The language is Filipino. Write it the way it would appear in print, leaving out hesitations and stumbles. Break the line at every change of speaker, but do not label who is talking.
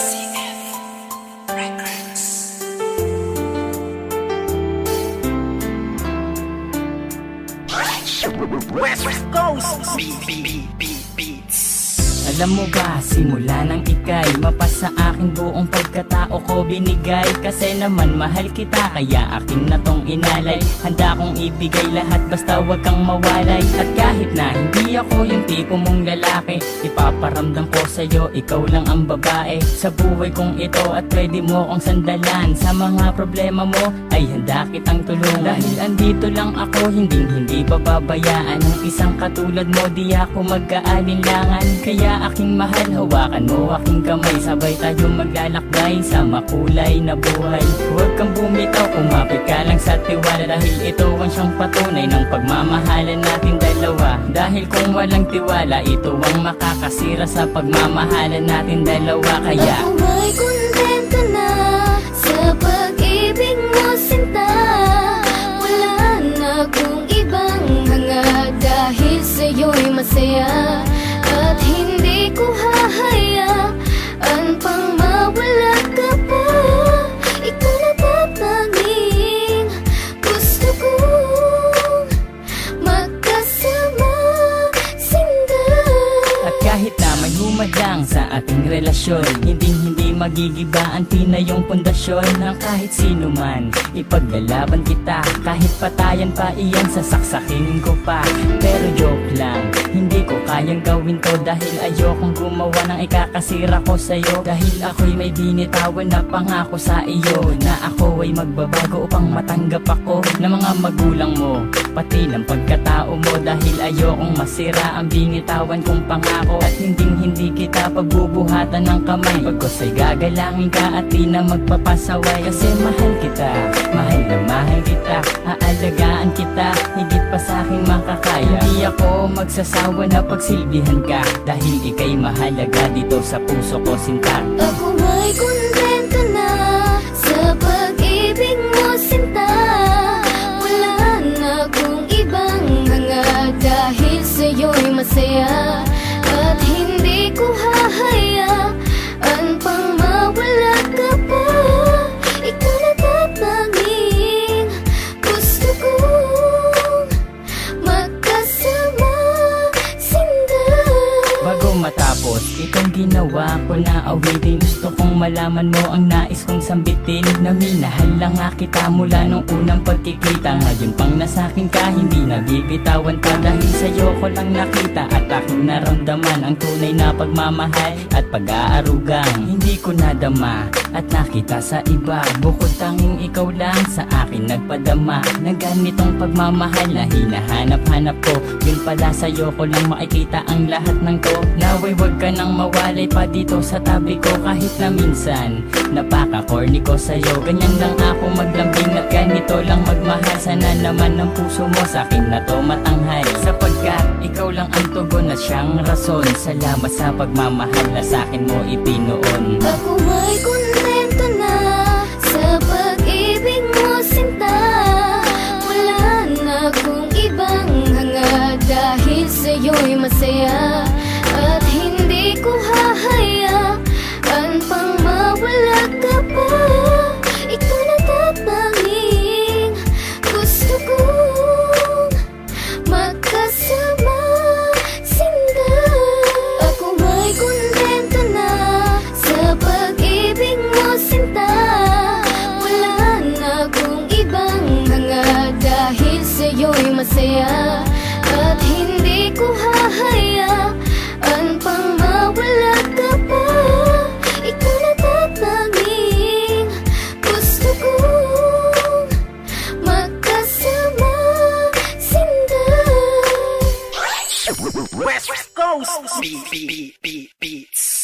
CF Records. West Coast Beats.
Alam mo ba, simula nang ika'y mapasa akin buong pagkatao ko binigay. Kasi naman mahal kita, kaya akin na tong inalay. Handa kong ibigay lahat basta wag kang mawalay. At kahit na hindi ako yung tipo mong lalaki, ipaparamdam ko sa'yo, ikaw lang ang babae sa buhay kong ito. At pwede mo kong sandalan sa mga problema mo, ay handa kitang tulungan. Dahil andito lang ako, hindi pababayaan ng isang katulad mo. Di ako mag-aalinlangan, kaya aking mahal, hawakan mo aking kamay. Sabay tayo maglalakbay sa makulay na buhay. Huwag kang bumitaw, kumapit ka lang sa tiwala. Dahil ito ang siyang patunay ng pagmamahalan natin dalawa. Dahil kung walang tiwala, ito ang makakasira sa pagmamahalan natin dalawa. Kaya
ako may kontento na sa pag-ibig mo, sinta. Wala na akong ibang hanga, dahil sa'yo'y masaya. At hindi ko hahayaan pang mawala ka pa. Ikaw na tatanging gusto kong magkasama, sinta.
at kahit na may humadlang sa ating relasyon, hindi magigiba ang tinayong pundasyon ng kahit sino man. Ipaglalaban kita, kahit patayan pa iyan, sasaksakin ko pa. Pero joke lang, hindi ko kayang gawin to. Dahil ayokong gumawa ng ikakasira ko sa'yo. Dahil ako'y may binitawan na pangako sa iyo, na ako ay magbabago upang matanggap ako ng mga magulang mo, pati ng pagkatao mo. Dahil ayokong masira ang binitawan kong pangako. At hindi kita pagbubuhatan ng kamay, pagkos ay gagalangin ka at di na magpapasaway. Kasi mahal kita, mahal na mahal kita. Aalagaan kita, higit pa sa aking makakaya. Hindi ako magsasawa na pagsilbihan ka, dahil ika'y mahalaga dito sa puso ko, sinta.
Ako may kontento na sa pag-ibig mo, sinta. Wala na akong ibang hanga, dahil sa'yo'y masaya. At hindi ko hahayaan pang mawala ka pa. Ikaw na tatanging gusto kong magkasama, sinta.
Bago matapos itong ginawa ko na awitin, gusto kong malaman mo ang nais kong sambitin. Na minahal lang nga kita mula nung unang pagkikita. Ngayon pang nasakin ka, hindi nabibitawan pa. Dahil sa'yo ko lang nakita at aking naramdaman ang tunay na pagmamahal at pag-aarugang hindi ko nadama at nakita sa iba. Bukod tanging ikaw lang sa akin nagpadama ng ganitong pagmamahal na hinahanap-hanap ko. Yun pala sa'yo ko lang makikita ang lahat ng to. Naway wag ka nang mawalay pa dito sa tabi ko. Kahit na minsan napaka-corny ko sa'yo, ganyan lang ako maglambing at ganito lang magmahal. Sana naman ang puso mo sa'kin na to matanghal, sapagkat ikaw lang ang tugon at siyang rason. Salamat sa pagmamahal na sa'kin mo ipinoon.
Ako may kontento na sa pag-ibig mo, sinta. Wala na akong ibang hanga, dahil sa'yo'y masaya. At hindi ko hahayaan pang mawala ka pa. Ikaw na tatanging gusto kong magkasama, sinta. Ako may kontento na sa pag-ibig mo, sinta. Wala na akong ibang hanga, dahil sa'yo'y masaya. At hindi ko hahayaan pang mawala ka pa. Ikaw na tatanging gusto kong magkasama, sinta.
West Coast Beats.